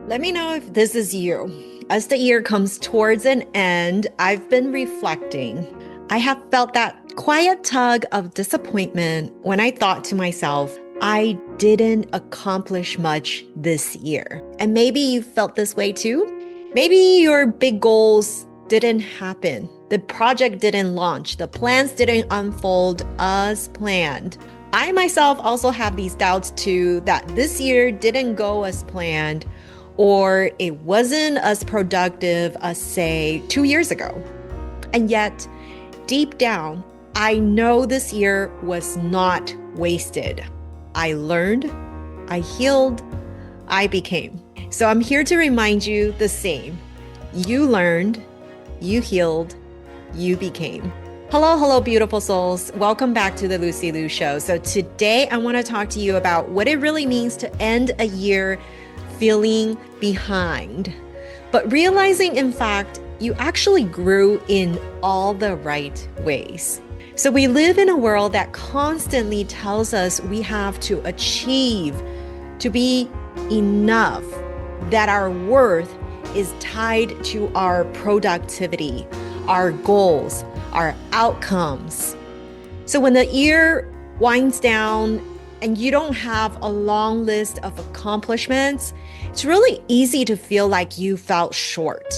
Let me know if this is you. As the year comes towards an end, I've been reflecting. I have felt that quiet tug of disappointment when I thought to myself, I didn't accomplish much this year. And maybe you felt this way too. Maybe your big goals didn't happen. The project didn't launch. The plans didn't unfold as planned. I myself also have these doubts too that this year didn't go as planned or it wasn't as productive as, say, 2 years ago. And yet, deep down, I know this year was not wasted. I learned, I healed, I became. So I'm here to remind you the same. You learned, you healed, you became. Hello, beautiful souls. Welcome back to the Lucy Liu Show. So today I want to talk to you about what it really means to end a year feeling behind, but realizing, in fact, you actually grew in all the right ways. So we live in a world that constantly tells us we have to achieve, to be enough, that our worth is tied to our productivity, our goals, our outcomes. So when the year winds down and you don't have a long list of accomplishments, it's really easy to feel like you fell short.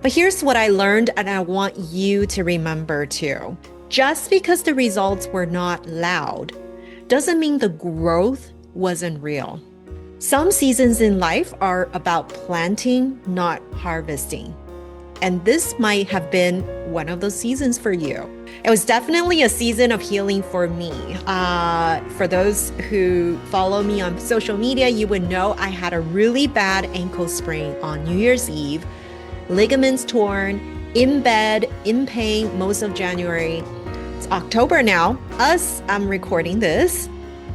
But here's what I learned, and I want you to remember too. Just because the results were not loud doesn't mean the growth wasn't real. Some seasons in life are about planting, not harvesting. And this might have been one of those seasons for you. It was definitely a season of healing for me. For those who follow me on social media, you would know I had a really bad ankle sprain on New Year's Eve, ligaments torn, in bed, in pain most of January. It's October now, as I'm recording this.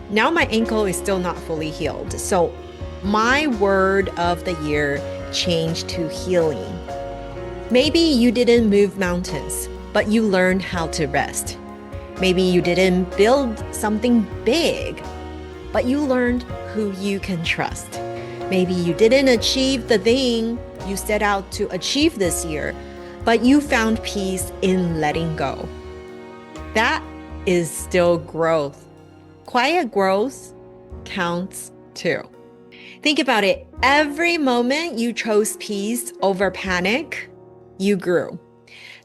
Now my ankle is still not fully healed. So my word of the year changed to healing. Maybe you didn't move mountains, but you learned how to rest. Maybe you didn't build something big, but you learned who you can trust. Maybe you didn't achieve the thing you set out to achieve this year, but you found peace in letting go. That is still growth. Quiet growth counts too. Think about it. Every moment you chose peace over panic, you grew.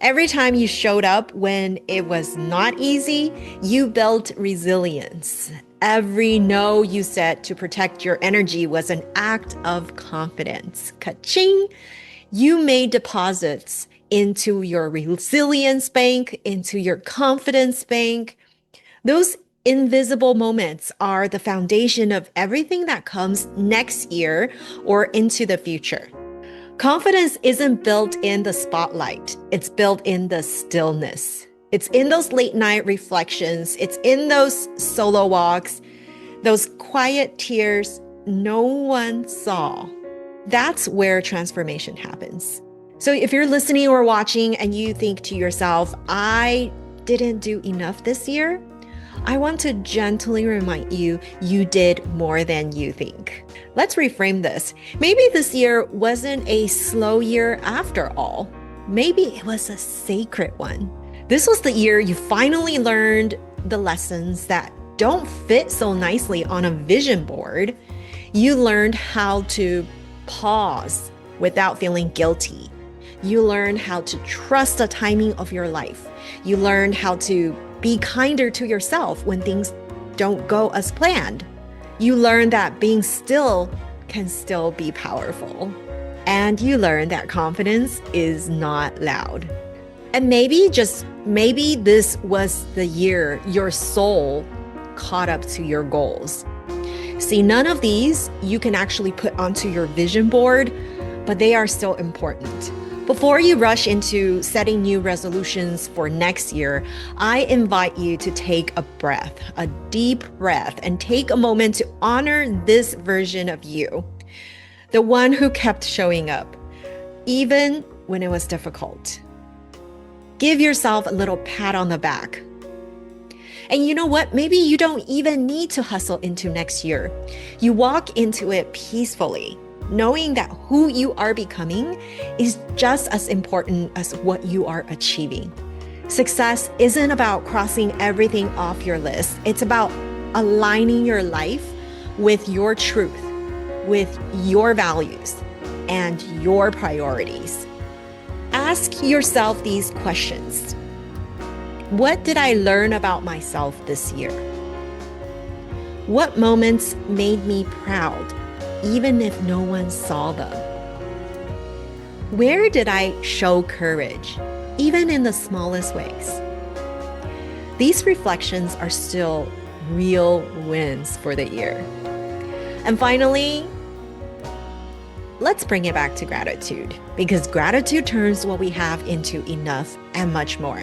Every time you showed up when it was not easy, you built resilience. Every no you said to protect your energy was an act of confidence. Ka-ching! You made deposits into your resilience bank, into your confidence bank. Those invisible moments are the foundation of everything that comes next year or into the future. Confidence isn't built in the spotlight. It's built in the stillness. It's in those late night reflections. It's in those solo walks, those quiet tears no one saw. That's where transformation happens. So if you're listening or watching and you think to yourself, I didn't do enough this year, I want to gently remind you, you did more than you think. Let's reframe this. Maybe this year wasn't a slow year after all. Maybe it was a sacred one. This was the year you finally learned the lessons that don't fit so nicely on a vision board. You learned how to pause without feeling guilty. You learned how to trust the timing of your life. You learned how to be kinder to yourself when things don't go as planned. You learn that being still can still be powerful. And you learn that confidence is not loud. And maybe, just maybe, this was the year your soul caught up to your goals. See, none of these you can actually put onto your vision board, but they are still important. Before you rush into setting new resolutions for next year, I invite you to take a breath, a deep breath, and take a moment to honor this version of you, the one who kept showing up, even when it was difficult. Give yourself a little pat on the back. And you know what? Maybe you don't even need to hustle into next year. You walk into it peacefully. knowing that who you are becoming is just as important as what you are achieving. Success isn't about crossing everything off your list. It's about aligning your life with your truth, with your values, and your priorities. Ask yourself these questions. What did I learn about myself this year? What moments made me proud, even if no one saw them? Where did I show courage, even in the smallest ways? These reflections are still real wins for the year. And finally, let's bring it back to gratitude, because gratitude turns what we have into enough and much more.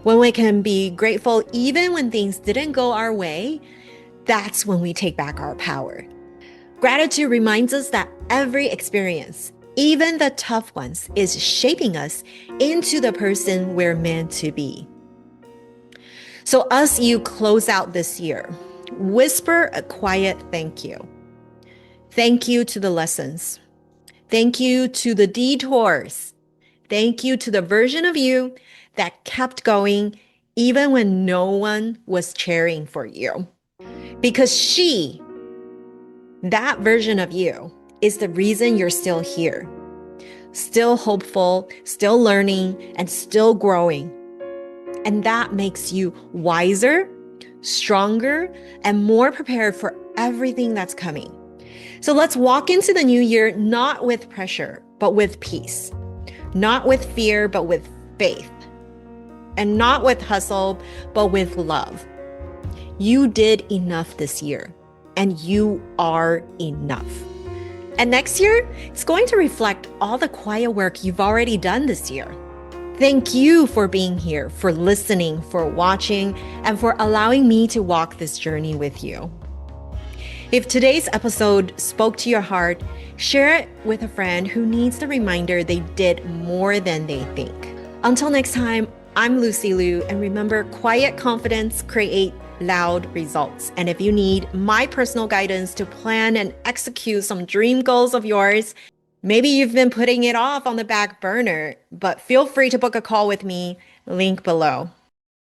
When we can be grateful even when things didn't go our way, that's when we take back our power. Gratitude reminds us that every experience, even the tough ones, is shaping us into the person we're meant to be. So as you close out this year, whisper a quiet thank you. Thank you to the lessons. Thank you to the detours. Thank you to the version of you that kept going even when no one was cheering for you. Because that version of you, is the reason you're still here. Still hopeful, still learning, and still growing. And that makes you wiser, stronger, and more prepared for everything that's coming. So let's walk into the new year not with pressure, but with peace. Not with fear, but with faith. And not with hustle, but with love. You did enough this year, and you are enough. And next year, it's going to reflect all the quiet work you've already done this year. Thank you for being here, for listening, for watching, and for allowing me to walk this journey with you. If today's episode spoke to your heart, share it with a friend who needs the reminder they did more than they think. Until next time, I'm Lucy Liu, and remember, quiet confidence creates loud results. And if you need my personal guidance to plan and execute some dream goals of yours, maybe you've been putting it off on the back burner, but feel free to book a call with me, link below.